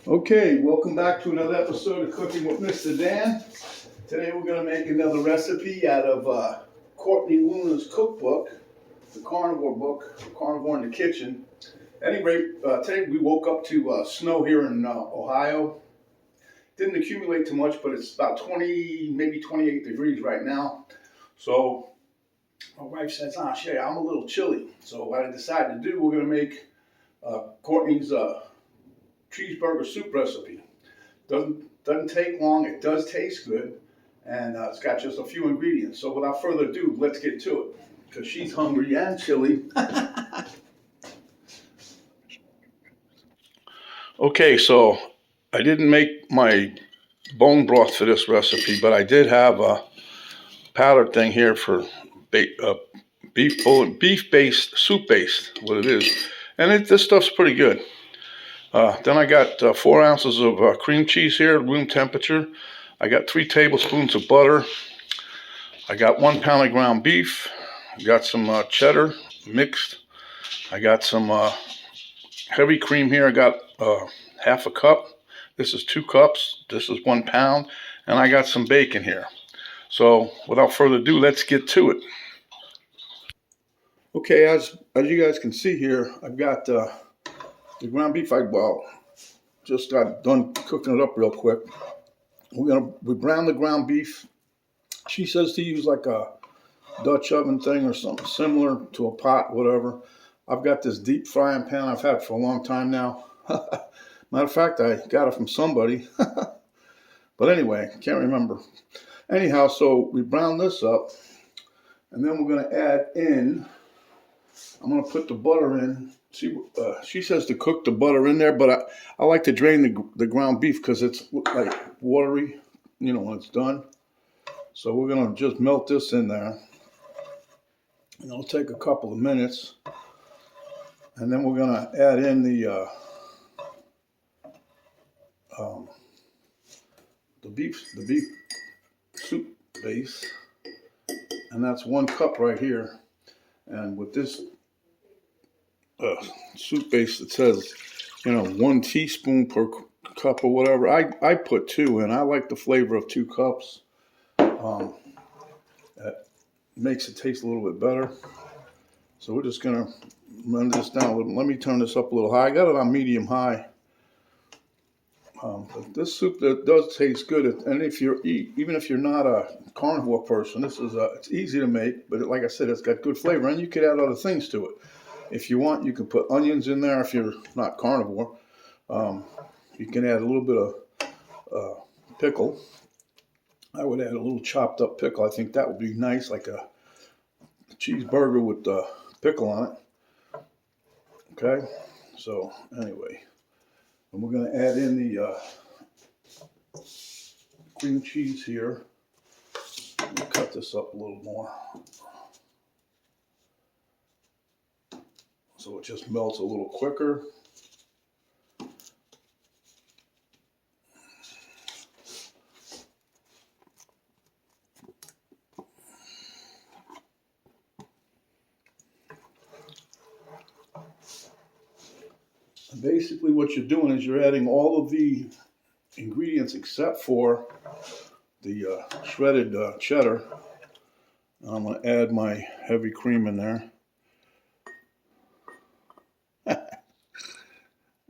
Okay, welcome back to another episode of Cooking with Mr. Dan. Today we're going to make another recipe out of Courtney Luna's cookbook, the Carnivore book, Carnivore in the Kitchen. At any rate, today we woke up to snow here in Ohio. Didn't accumulate too much, but it's about 20, maybe 28 degrees right now. So my wife says, Shay, I'm a little chilly. So what I decided to do, we're going to make Courtney's cheeseburger soup recipe. Doesn't take long. It does taste good, and it's got just a few ingredients. So without further ado, let's get to it because she's hungry and chilly. Okay, so I didn't make my bone broth for this recipe, but I did have a powdered thing here for beef-based, soup-based, what it is. And this stuff's pretty good. Then I got 4 ounces of cream cheese here, room temperature. I got 3 tablespoons of butter. I got 1 pound of ground beef. I got some cheddar mixed. I got some heavy cream here. I got half a cup. This is 2 cups. This is 1 pound. And I got some bacon here. So without further ado, let's get to it. Okay, as you guys can see here, I've got the ground beef. I just got done cooking it up real quick. We brown the ground beef. She says to use like a Dutch oven thing or something similar to a pot, whatever. I've got this deep frying pan I've had for a long time now. Matter of fact, I got it from somebody. But anyway, can't remember. Anyhow, so we brown this up, and then we're going to add in, I'm going to put the butter in. She says to cook the butter in there, but I like to drain the ground beef because it's like watery, when it's done. So we're going to just melt this in there. And it'll take a couple of minutes. And then we're going to add in the beef soup base. And that's 1 cup right here. And with this soup base, it says, 1 teaspoon per cup or whatever. I put 2 in. I like the flavor of 2 cups. That makes it taste a little bit better. So we're just going to run this down a little. Let me turn this up a little high. I got it on medium high. But this soup that does taste good, and even if you're not a carnivore person, this is it's easy to make. But like I said, it's got good flavor, and you could add other things to it. If you want, you can put onions in there. If you're not carnivore, you can add a little bit of pickle. I would add a little chopped up pickle. I think that would be nice, like a cheeseburger with pickle on it. Okay, so anyway, and we're going to add in the cream cheese here. Let me cut this up a little more so it just melts a little quicker. Basically what you're doing is you're adding all of the ingredients except for the shredded cheddar. I'm going to add my heavy cream in there.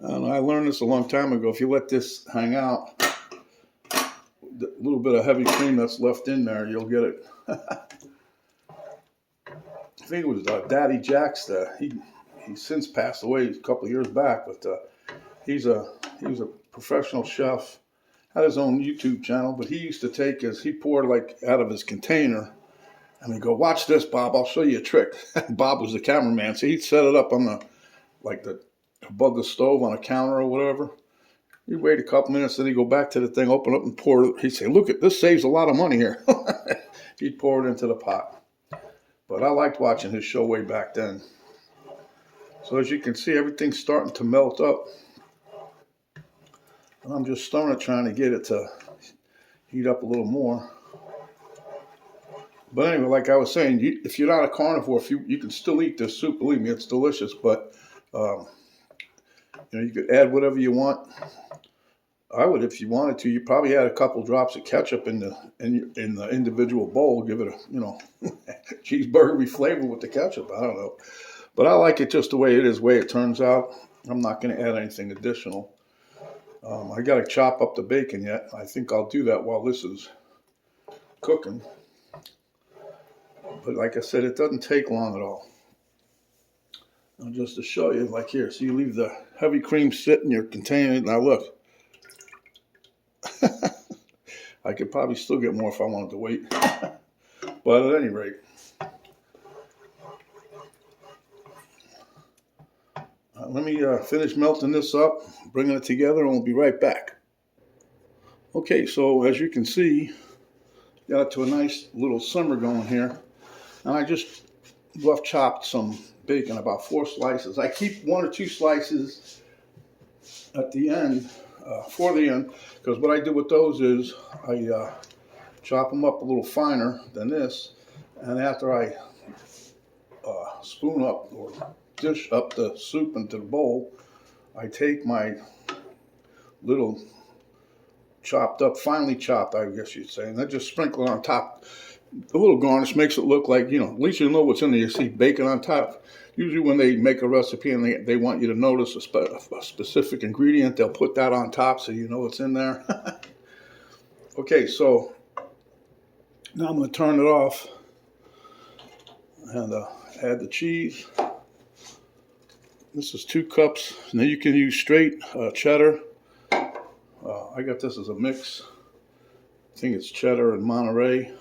I don't know, I learned this a long time ago. If you let this hang out, the little bit of heavy cream that's left in there, you'll get it. I think it was Daddy Jack's. He's since passed away a couple of years back, but he was a professional chef, had his own YouTube channel, but he used to he poured like out of his container, and he'd go, watch this, Bob, I'll show you a trick. Bob was the cameraman, so he'd set it up on above the stove on a counter or whatever. He'd wait a couple minutes, then he'd go back to the thing, open up and pour it. He'd say, look, this saves a lot of money here. He'd pour it into the pot. But I liked watching his show way back then. So as you can see, everything's starting to melt up. And I'm just stirring it, trying to get it to heat up a little more. But anyway, like I was saying, if you're not a carnivore, you can still eat this soup. Believe me, it's delicious. But you could add whatever you want. I would, if you wanted to, you probably add a couple drops of ketchup in the individual bowl. Give it a cheeseburger flavor with the ketchup. I don't know, but I like it just the way it is, way it turns out. I'm not going to add anything additional. I got to chop up the bacon yet. I think I'll do that while this is cooking. But like I said, it doesn't take long at all. And just to show you, like here, so you leave the heavy cream sit in your container. Now look. I could probably still get more if I wanted to wait. But at any rate, let me finish melting this up, bringing it together, and we'll be right back. Okay, so as you can see, got it to a nice little simmer going here. And I just rough chopped some bacon, about 4 slices. I keep 1 or 2 slices at the end, for the end, because what I do with those is I chop them up a little finer than this, and after I spoon up or dish up the soup into the bowl, I take my little chopped up, finely chopped, I guess you'd say, and I just sprinkle it on top. A little garnish makes it look like, at least you know what's in there. You see bacon on top. Usually when they make a recipe and they want you to notice a specific ingredient, they'll put that on top so you know what's in there. Okay, so now I'm going to turn it off and add the cheese. This is 2 cups. Now you can use straight cheddar. I got this as a mix. I think it's cheddar and Monterey.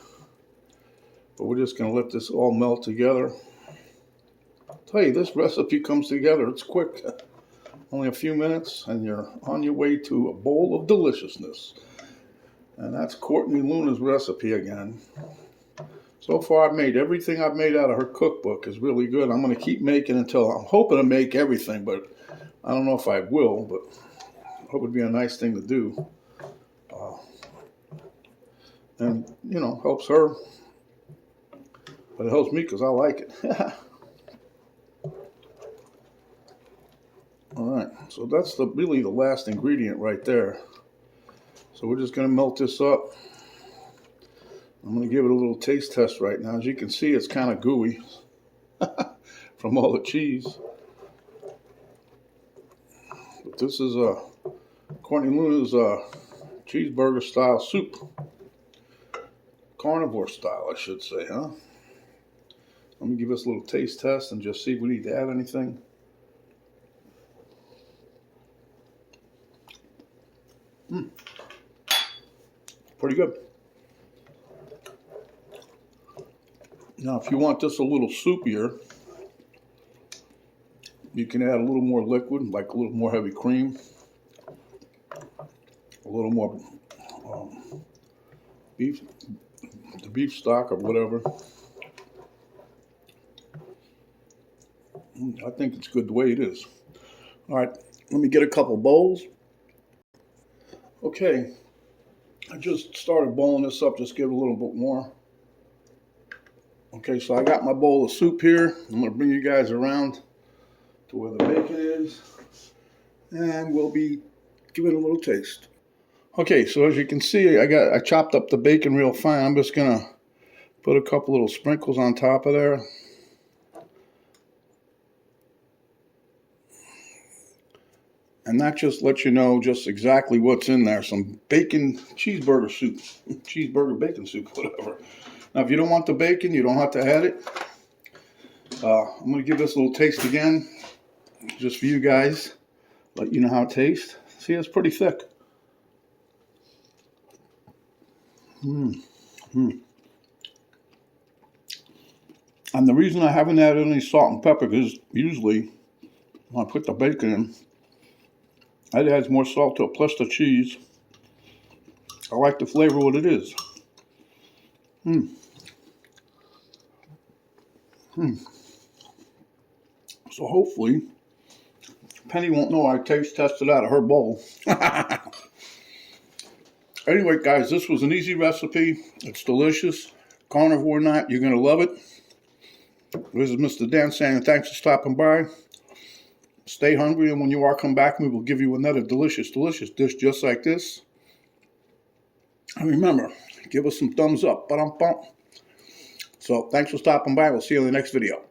But we're just going to let this all melt together. I'll tell you, this recipe comes together. It's quick. Only a few minutes, and you're on your way to a bowl of deliciousness. And that's Courtney Luna's recipe again. So far, I've made everything I've made out of her cookbook is really good. I'm going to keep making until I'm hoping to make everything, but I don't know if I will, but it would be a nice thing to do. And, helps her. But it helps me because I like it. All right, so that's really the last ingredient right there. So we're just going to melt this up. I'm going to give it a little taste test right now. As you can see, it's kind of gooey from all the cheese. But this is Courtney Luna's cheeseburger style soup. Carnivore style, I should say, huh? Let me give this a little taste test and just see if we need to add anything. Pretty good. Now, if you want this a little soupier, you can add a little more liquid, like a little more heavy cream, a little more beef stock or whatever. I think it's good the way it is. All right, let me get a couple bowls. Okay, I just started bowling this up, just give it a little bit more. Okay, so I got my bowl of soup here. I'm going to bring you guys around to where the bacon is, and we'll be giving it a little taste. Okay, so as you can see, I chopped up the bacon real fine. I'm just going to put a couple little sprinkles on top of there. And that just lets you know just exactly what's in there. Some bacon cheeseburger soup. Cheeseburger bacon soup, whatever. Now, if you don't want the bacon, you don't have to add it. I'm going to give this a little taste again. Just for you guys. Let you know how it tastes. See, it's pretty thick. And the reason I haven't added any salt and pepper is usually when I put the bacon in, it adds more salt to it, plus the cheese. I like the flavor of what it is. So hopefully, Penny won't know I taste tested out of her bowl. Anyway, guys, this was an easy recipe. It's delicious. Carnivore or not, you're going to love it. This is Mr. Dan saying thanks for stopping by. Stay hungry, and when you are, come back and we will give you another delicious dish just like this. And remember, give us some thumbs up. Ba-dum-bum. So thanks for stopping by. We'll see you in the next video.